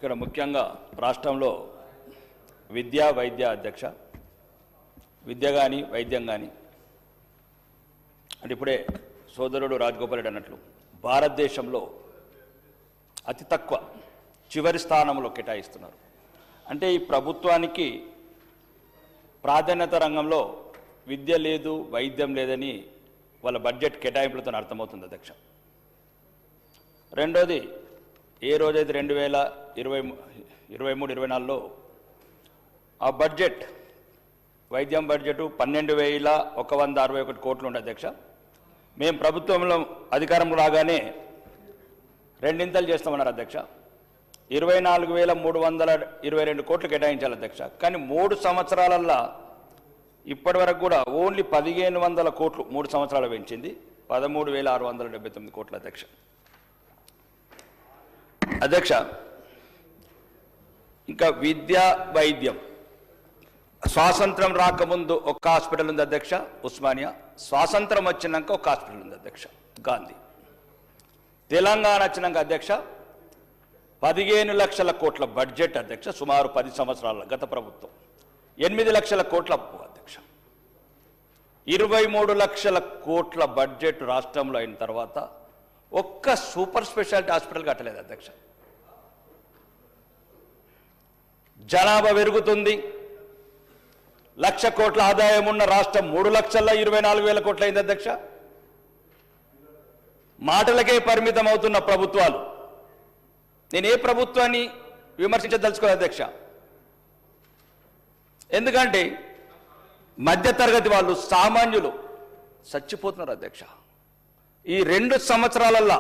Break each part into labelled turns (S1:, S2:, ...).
S1: ఇక్కడ ముఖ్యంగా రాష్ట్రంలో విద్యా వైద్య అధ్యక్ష విద్య కానీ వైద్యం కానీ అంటే ఇప్పుడే సోదరుడు రాజగోపాల్ రెడ్డి అన్నట్లు భారతదేశంలో అతి తక్కువ చివరి స్థానంలో కేటాయిస్తున్నారు. అంటే ఈ ప్రభుత్వానికి ప్రాధాన్యత రంగంలో విద్య లేదు వైద్యం లేదని వాళ్ళ బడ్జెట్ కేటాయింపులతో అర్థమవుతుంది అధ్యక్ష. రెండోది ఏ రోజైతే 2023-24లో ఆ బడ్జెట్ వైద్యం బడ్జెట్ 12,161 కోట్లు ఉండే అధ్యక్ష. మేము ప్రభుత్వంలో అధికారంలో రాగానే రెండింతలు చేస్తామన్నారు అధ్యక్ష. 24,322 కోట్లు కేటాయించాలి అధ్యక్ష. కానీ 3 సంవత్సరాలల్లో ఇప్పటి వరకు కూడా ఓన్లీ 1,500 కోట్లు 3 సంవత్సరాలు పెంచింది 13,679 కోట్ల అధ్యక్ష. అధ్యక్ష ఇంకా విద్యా వైద్యం స్వాతంత్రం రాకముందు ఒక హాస్పిటల్ ఉంది అధ్యక్ష ఉస్మానియా, స్వాతంత్రం వచ్చినాక ఒక హాస్పిటల్ ఉంది అధ్యక్ష గాంధీ. తెలంగాణ వచ్చినాక అధ్యక్ష 15 లక్షల కోట్ల బడ్జెట్ అధ్యక్ష, సుమారు 10 సంవత్సరాల గత ప్రభుత్వం 8 లక్షల కోట్ల అప్పు అధ్యక్ష. 23 లక్షల కోట్ల బడ్జెట్ రాష్ట్రంలో అయిన తర్వాత ఒక్క సూపర్ స్పెషాలిటీ హాస్పిటల్ కట్టలేదు అధ్యక్ష. జనాభా పెరుగుతుంది, 1,00,000 కోట్ల ఆదాయం ఉన్న రాష్ట్రం 3,24,000 కోట్లు అయింది అధ్యక్ష. మాటలకే పరిమితం అవుతున్న ప్రభుత్వాలు. నేను ఏ ప్రభుత్వాన్ని విమర్శించదలుచుకోలేదు అధ్యక్ష, ఎందుకంటే మధ్యతరగతి వాళ్ళు సామాన్యులు చచ్చిపోతున్నారు అధ్యక్ష. ఈ 2 సంవత్సరాలల్లో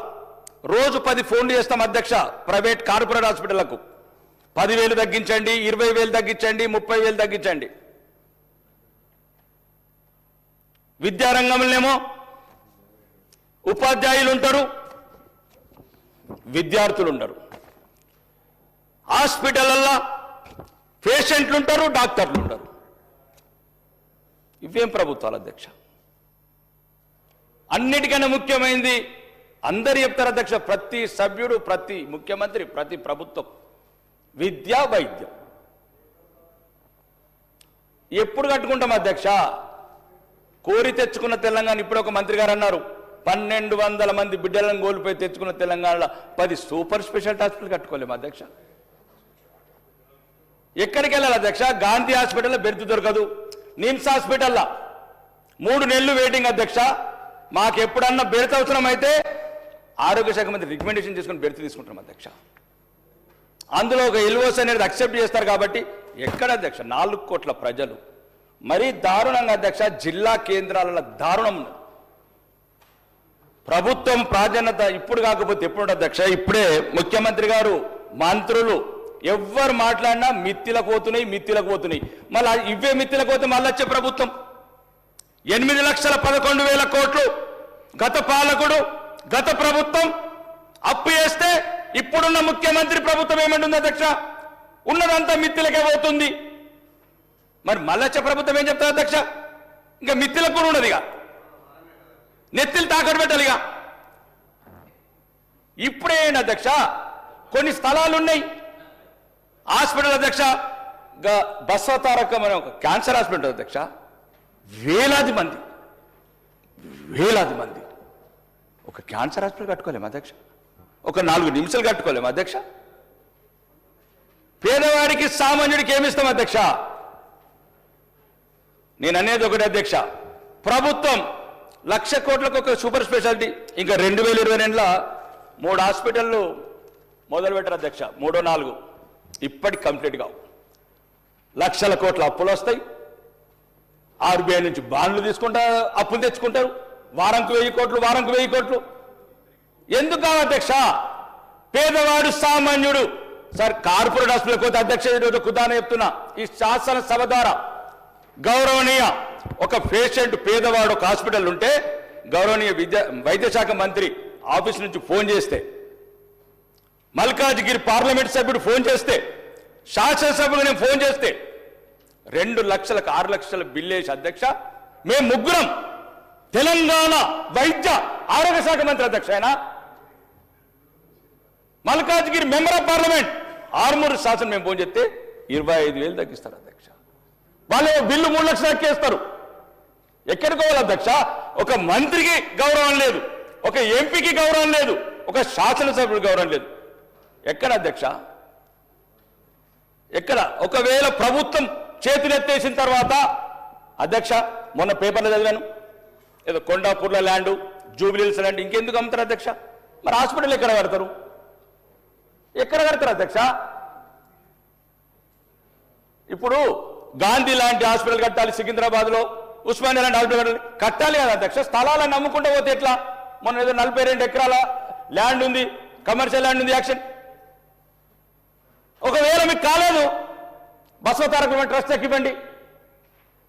S1: రోజు 10 ఫోన్లు చేస్తాం అధ్యక్ష ప్రైవేట్ కార్పొరేట్ హాస్పిటళ్లకు. 10,000 తగ్గించండి, 20,000 తగ్గించండి, 30,000 తగ్గించండి. విద్యారంగంలోనేమో ఉపాధ్యాయులు ఉంటారు, విద్యార్థులు ఉండరు. హాస్పిటల్లో పేషెంట్లు ఉంటారు, డాక్టర్లు ఉండరు. ఇవేం ప్రభుత్వాలు అధ్యక్ష? అన్నిటికన్నా ముఖ్యమైనది అందరు చెప్తారు అధ్యక్ష, ప్రతి సభ్యుడు, ప్రతి ముఖ్యమంత్రి, ప్రతి ప్రభుత్వం విద్యా వైద్యం ఎప్పుడు కట్టుకుంటాం అధ్యక్ష? కోరి తెచ్చుకున్న తెలంగాణ. ఇప్పుడు ఒక మంత్రి గారు అన్నారు 1,200 మంది బిడ్డలను కోల్పోయి తెచ్చుకున్న తెలంగాణలో 10 సూపర్ స్పెషాలిటీ హాస్పిటల్ కట్టుకోలేము అధ్యక్ష. ఎక్కడికి వెళ్ళాలి అధ్యక్ష? గాంధీ హాస్పిటల్లో బెర్త్ దొరకదు, నిమ్స్ హాస్పిటల్లో 3 నెలలు వెయిటింగ్ అధ్యక్ష. మాకు ఎప్పుడన్నా బెర్త్ అవసరం అయితే ఆరోగ్య శాఖ మంత్రి రికమెండేషన్ చేసుకుని బెర్త్ తీసుకుంటాం అధ్యక్ష. అందులో ఒక ఎల్ఓస్ అనేది అక్సెప్ట్ చేస్తారు కాబట్టి ఎక్కడ అధ్యక్ష? 4 కోట్ల ప్రజలు. మరీ దారుణంగా అధ్యక్ష, జిల్లా కేంద్రాలలో దారుణం ఉన్నది. ప్రభుత్వం ప్రాధాన్యత ఇప్పుడు కాకపోతే ఎప్పుడు అధ్యక్ష? ఇప్పుడే ముఖ్యమంత్రి గారు, మంత్రులు ఎవ్వరు మాట్లాడినా మిత్తిలకు పోతున్నాయి. మళ్ళీ ఇవే మిత్తిలకు పోతే మళ్ళీ వచ్చే ప్రభుత్వం 8,11,000 కోట్లు గత పాలకుడు, గత ప్రభుత్వం అప్పు చేస్తే ఇప్పుడున్న ముఖ్యమంత్రి ప్రభుత్వం ఏమంటుంది అధ్యక్ష? ఉన్నదంతా మిత్తిలకే పోతుంది. మరి మళ్ళొచ్చే ప్రభుత్వం ఏం చెప్తారు అధ్యక్ష? ఇంకా మిత్తిలకు కూడా ఉన్నదిగా, నెత్తిలు తాకట్టు పెట్టాలిగా. ఇప్పుడేంటి అధ్యక్ష? కొన్ని స్థలాలు ఉన్నాయి హాస్పిటల్ అధ్యక్ష. బసవతారకం అనే ఒక క్యాన్సర్ హాస్పిటల్ అధ్యక్ష, వేలాది మంది ఒక క్యాన్సర్ హాస్పిటల్ కట్టుకోలేము అధ్యక్ష. ఒక 4 నిమిషాలు కట్టుకోలేము అధ్యక్ష. పేదవాడికి సామాన్యుడికి ఏమిస్తాం అధ్యక్ష? నేను అనేది ఒకటి అధ్యక్ష, ప్రభుత్వం 1,00,000 కోట్లకు ఒక సూపర్ స్పెషాలిటీ, ఇంకా 2022లో 3 హాస్పిటళ్ళు మొదలు పెట్టారు అధ్యక్ష. 3, 4 ఇప్పటికి కంప్లీట్ కావు. 1,00,000 కోట్ల అప్పులు వస్తాయి. RBI నుంచి బాండ్లు తీసుకుంటారు, అప్పులు తెచ్చుకుంటారు. వారంకు 1,000 కోట్లు. ఎందుకు కావు అధ్యక్ష? పేదవాడు సామాన్యుడు సార్ కార్పొరేట్ హాస్పిటల్కి పోతే అధ్యక్ష, ఈరోజు కుదాన చెప్తున్నా, ఈ శాసనసభ ద్వారా గౌరవనీయ ఒక పేషెంట్ పేదవాడు ఒక హాస్పిటల్ ఉంటే గౌరవనీయ వైద్య శాఖ మంత్రి ఆఫీస్ నుంచి ఫోన్ చేస్తే, మల్కాజ్గిరి పార్లమెంట్ సభ్యుడు ఫోన్ చేస్తే, శాసనసభకు నేను ఫోన్ చేస్తే 2 లక్షలకు 6 లక్షల బిల్లు వేసి అధ్యక్ష, మేము ముగ్గురం తెలంగాణ వైద్య ఆరోగ్య శాఖ మంత్రి అధ్యక్ష, ఆయన Malkajgiri member of parliament Armur శాసనం మేము ఫోన్ చేస్తే 25,000 తగ్గిస్తారు అధ్యక్ష. వాళ్ళు బిల్లు 3 లక్షలు ఎక్కేస్తారు. ఎక్కడికి పోవాలి అధ్యక్ష? ఒక మంత్రికి గౌరవం లేదు, ఒక ఎంపీకి గౌరవం లేదు, ఒక శాసనసభ్యుడికి గౌరవం లేదు. ఎక్కడ అధ్యక్ష? ఎక్కడ? ఒకవేళ ప్రభుత్వం చేతులెత్తేసిన తర్వాత అధ్యక్ష, మొన్న పేపర్లో చదివాను, ఏదో కొండాపూర్ల ల్యాండ్, జూబిలీహిల్స్ ల్యాండ్ ఇంకెందుకు అమ్ముతారు అధ్యక్ష? మరి హాస్పిటల్ ఎక్కడ కడతారు? ఎక్కడ కడతారు అధ్యక్ష? ఇప్పుడు గాంధీ లాంటి హాస్పిటల్ కట్టాలి, సికింద్రాబాద్లో ఉస్మానియా లాంటి హాస్పిటల్ కట్టాలి కదా అధ్యక్ష. స్థలాలను నమ్ముకుంటూ పోతే ఎట్లా? మొన్న ఏదో 42 ఎకరాల ల్యాండ్ ఉంది, కమర్షియల్ ల్యాండ్ ఉంది, యాక్షన్. ఒకవేళ మీకు కాలేదు, బసవతారక ట్రస్ట్ ఇవ్వండి.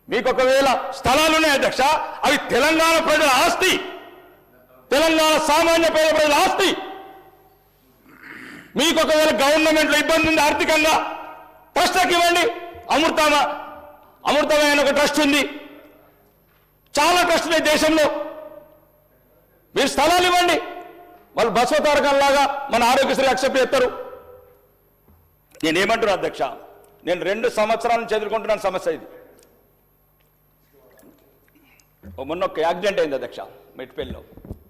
S1: మీకు ఒకవేళ స్థలాలు ఉన్నాయి అధ్యక్ష, అవి తెలంగాణ ప్రజల ఆస్తి, తెలంగాణ సామాన్య పేద ప్రజల ఆస్తి. మీకు ఒకవేళ గవర్నమెంట్లో ఇబ్బంది ఉంది ఆర్థికంగా, ట్రస్ట్కి ఇవ్వండి. అమృతమైన ఒక ట్రస్ట్ ఉంది, చాలా ట్రస్ట్ ఉన్నాయి దేశంలో. మీరు స్థలాలు ఇవ్వండి. వాళ్ళు బసవతారకంలాగా మన ఆరోగ్యశ్రీ అక్సెప్ట్ చేస్తారు. నేనేమంటున్నా అధ్యక్ష, నేను 2 సంవత్సరాల నుంచి ఎదుర్కొంటున్నాను సమస్య ఇది. మొన్న ఒక యాక్సిడెంట్ అయింది అధ్యక్ష, మెట్పల్లిలో.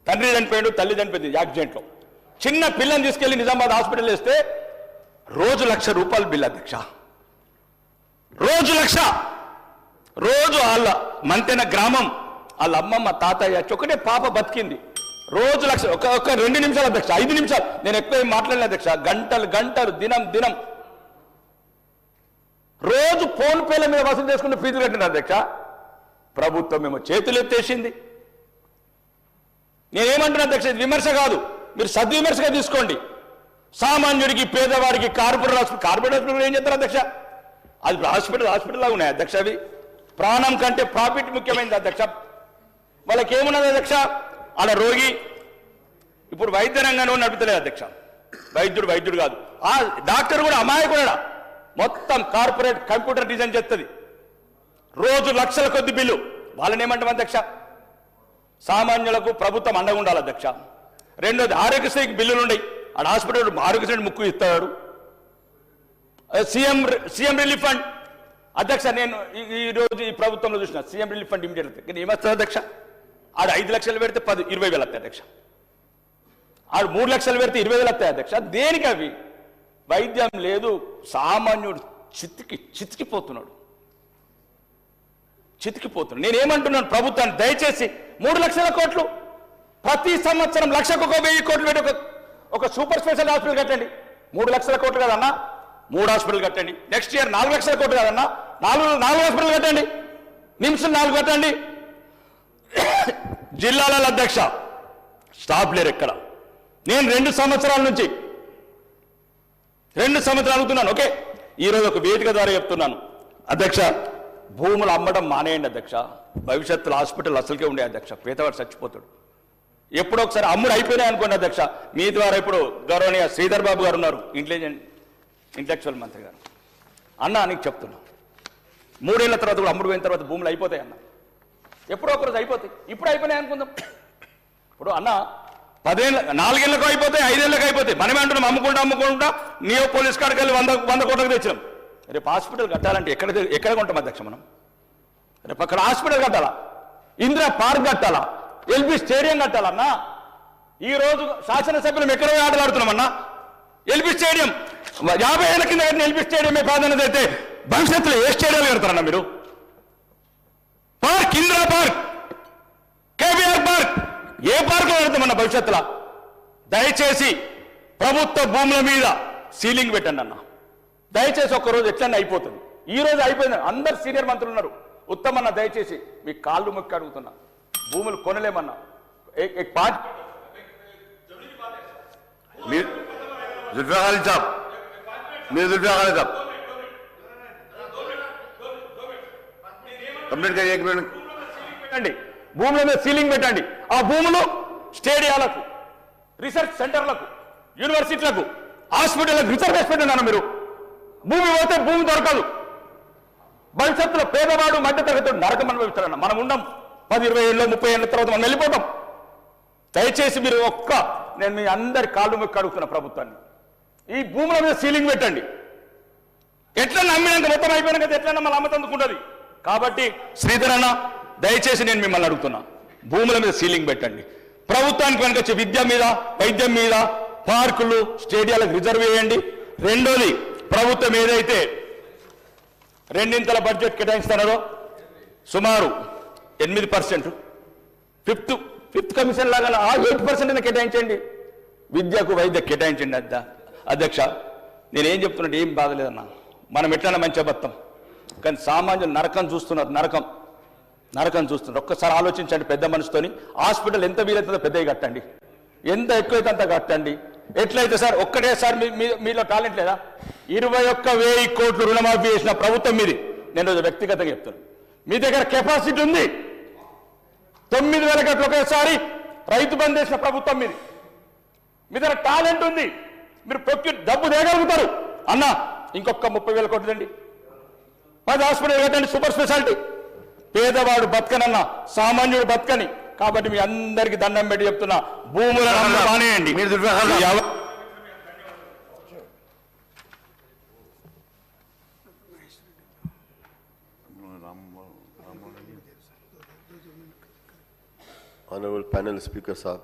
S1: తండ్రి చనిపోయాడు, తల్లి చనిపోయింది యాక్సిడెంట్లో. చిన్న పిల్లని తీసుకెళ్లి నిజామాబాద్ హాస్పిటల్ వేస్తే రోజు ₹1,00,000 బిల్ అధ్యక్ష. రోజు 1,00,000. రోజు వాళ్ళ మంతెన గ్రామం, వాళ్ళ అమ్మమ్మ తాతయ్య ఒకటే పాప బతికింది. రోజు 1,00,000. ఒక 2 నిమిషాలు అధ్యక్ష, 5 నిమిషాలు. నేను ఎక్కువ ఏం మాట్లాడలేదు అధ్యక్ష. గంటలు దినం రోజు ఫోన్ పేల మీద వసూలు చేసుకుని ఫీజులు కట్టిన అధ్యక్ష. ప్రభుత్వం మేము చేతులు ఎత్తేసింది. నేనేమంటున్నా అధ్యక్ష, ఇది విమర్శ కాదు, మీరు సద్విమర్శగా తీసుకోండి. సామాన్యుడికి, పేదవాడికి కార్పొరేట్ హాస్పిటల్ ఏం చేస్తారు అధ్యక్ష? అది హాస్పిటల్ లాగా ఉన్నాయి అధ్యక్ష. అవి ప్రాణం కంటే ప్రాఫిట్ ముఖ్యమైనది అధ్యక్ష. వాళ్ళకి ఏమున్నది అధ్యక్ష? ఆడ రోగి ఇప్పుడు వైద్య రంగంలో నడుపుతలేదు అధ్యక్ష. వైద్యుడు కాదు, ఆ డాక్టర్ కూడా అమాయకుడా. మొత్తం కార్పొరేట్ కంప్యూటర్ డిజైన్ చేస్తుంది. రోజు లక్షల కొద్ది బిల్లు. వాళ్ళని ఏమంటాం అధ్యక్ష? సామాన్యులకు ప్రభుత్వం అండగా ఉండాలి అధ్యక్ష. రెండోది, ఆరోగ్యశ్రీకి బిల్లులు ఉన్నాయి. ఆడ హాస్పిటల్ ఆరోగ్యశ్రీ ముక్కు ఇస్తాడు. సీఎం రిలీఫ్ ఫండ్ అధ్యక్ష, నేను ఈరోజు ఈ ప్రభుత్వంలో చూసిన సీఎం రిలీఫ్ ఫండ్ ఇమీడియట్ కానీ ఏమొస్తుంది అధ్యక్ష? ఆడ 5 లక్షలు పెడితే 20,000 వస్తాయి అధ్యక్ష. ఆడు 3 లక్షలు పెడితే 20,000 వస్తాయి అధ్యక్ష. దేనికి అవి? వైద్యం లేదు. సామాన్యుడు చితికిపోతున్నాడు. నేనేమంటున్నాను ప్రభుత్వాన్ని, దయచేసి 3 లక్షల కోట్లు ప్రతి సంవత్సరం, 1,00,000 కోట్లు పెట్టి ఒక సూపర్ స్పెషల్ హాస్పిటల్ కట్టండి. 3 లక్షల కోట్లు కదన్నా, 3 హాస్పిటల్ కట్టండి. నెక్స్ట్ ఇయర్ 4 లక్షల కోట్లు కదన్నా, 4 హాస్పిటల్ కట్టండి. నిమ్స్లు 4 కట్టండి. జిల్లాల అధ్యక్ష స్టాఫ్ లేరు ఎక్కడ. నేను 2 సంవత్సరాల నుంచి అడుగుతున్నాను. ఓకే, ఈరోజు ఒక వేదిక ద్వారా చెప్తున్నాను అధ్యక్ష, భూములు అమ్మడం మానేయండి అధ్యక్ష. భవిష్యత్తులో హాస్పిటల్ అసలుకే ఉండే అధ్యక్ష. పేదవాడు చచ్చిపోతాడు. ఎప్పుడో ఒకసారి అమ్ముడు అయిపోయినాయి అనుకోండి అధ్యక్ష. మీ ద్వారా ఇప్పుడు గౌరవనీయ శ్రీధర్ బాబు గారు ఉన్నారు, ఇంటలెక్చువల్ మంత్రి గారు. అన్న నీకు చెప్తున్నా, 3 ఏళ్ల తర్వాత కూడా అమ్ముడు పోయిన తర్వాత భూములు అయిపోతాయి అన్న. ఎప్పుడో ఒకరోజు అయిపోతాయి. ఇప్పుడు అయిపోయినాయి అనుకుందాం. ఇప్పుడు అన్న 4 ఏళ్ళకు అయిపోతాయి, 5 ఏళ్ళకి అయిపోతాయి. మనమే అంటున్నాం అమ్ముకుంటా నియో పోలీస్ కాడికి వెళ్ళి 100 కోట్లకు తెచ్చినాం. రేపు హాస్పిటల్ కట్టాలంటే ఎక్కడ కొంటాం అధ్యక్ష మనం? రేపు అక్కడ హాస్పిటల్ కట్టాలా, ఇందిరా పార్క్ కట్టాలా, ఎల్బీ స్టేడియం కట్టాలన్నా. ఈ రోజు శాసనసభ్యులు ఎక్కడ ఆటలు ఆడుతున్నామన్నా? ఎల్బీ స్టేడియం 50 ఏళ్ల కింద కట్టిన ఎల్బీ స్టేడియం ప్రాధాన్యత అయితే భవిష్యత్తులో ఏ స్టేడియాలు కడతారన్నా మీరు? Park, Indira park, KBR park, ఏ పార్కులో కడతామన్నా భవిష్యత్తులో? దయచేసి ప్రభుత్వ భూముల మీద సీలింగ్ పెట్టండి అన్న. దయచేసి ఒక్కరోజు ఎట్లన్నా అయిపోతుంది. ఈ రోజు అయిపోయింది. అందరు సీనియర్ మంత్రులు ఉన్నారు. ఉత్తమన్న దయచేసి మీ కాళ్ళు మొక్కి అడుగుతున్నా, భూములు కొనలేమన్నా. భూముల మీద సీలింగ్ పెట్టండి. ఆ భూములు స్టేడియాలకు, రీసెర్చ్ సెంటర్లకు, యూనివర్సిటీలకు, హాస్పిటల్లకు రిజర్వేషన్ పెట్టండి. మీరు భూమి పోతే భూమి దొరకదు. భవిష్యత్తులో పేదవాడు, మధ్యతరగతి నరకం అనుభవిస్తారన్న. మనం ఉండం 10, 20 ఏళ్ళు, 30 ఏళ్ళ తర్వాత మనం వెళ్ళిపోతాం. దయచేసి మీరు నేను మీ అందరి కాళ్ళు మొక్కి అడుగుతున్న ప్రభుత్వాన్ని, ఈ భూముల మీద సీలింగ్ పెట్టండి. ఎట్లా నమ్మినాక మొత్తం అయిపోయినాక ఎట్లా మళ్ళీ అమ్మతందుకుంటుంది. కాబట్టి శ్రీధర్ అన్న దయచేసి నేను మిమ్మల్ని అడుగుతున్నా, భూముల మీద సీలింగ్ పెట్టండి. ప్రభుత్వానికి కనుక వచ్చే విద్య మీద, వైద్యం మీద, పార్కులు, స్టేడియాలకు రిజర్వ్ చేయండి. రెండోది, ప్రభుత్వం ఏదైతే రెండింతల బడ్జెట్ కేటాయిస్తున్నారో సుమారు 8%, ఫిఫ్త్ కమిషన్ లాగా 8% కేటాయించండి. విద్యకు వైద్య కేటాయించండి. అధ్యక్ష నేనేం చెప్తున్నట్టు ఏం బాధలేదన్నా, మనం ఎట్లన్నా మంచిగా బతాం, కానీ సామాన్యులు నరకం చూస్తున్నారు. నరకం చూస్తున్నారు. ఒక్కసారి ఆలోచించండి. పెద్ద మనసుతోని హాస్పిటల్ ఎంత వీలైతుందో పెద్దవి కట్టండి, ఎంత ఎక్కువైతే అంత కట్టండి. ఎట్లయితే సార్ ఒక్కటేసారి మీలో టాలెంట్ లేదా? 21,000 కోట్లు రుణమాఫీ చేసిన ప్రభుత్వం మీది. నేను రోజు వ్యక్తిగతంగా చెప్తాను, మీ దగ్గర కెపాసిటీ ఉంది. 9,000 కోట్లు ఒకేసారి రైతు బంద్ చేసిన ప్రభుత్వం మీది. మీ దగ్గర టాలెంట్ ఉంది, మీరు డబ్బు తేగలుగుతారు. అన్న ఇంకొక 30,000 కోట్లు తండి, 10 హాస్పిటల్ కట్టండి, సూపర్ స్పెషాలిటీ. పేదవాడు బతకనన్నా, సామాన్యుడు బతకని. కాబట్టి మీ అందరికీ దండం పెట్టి చెప్తున్నా, భూములను మానేయండి.
S2: Honorable panel speaker, sir.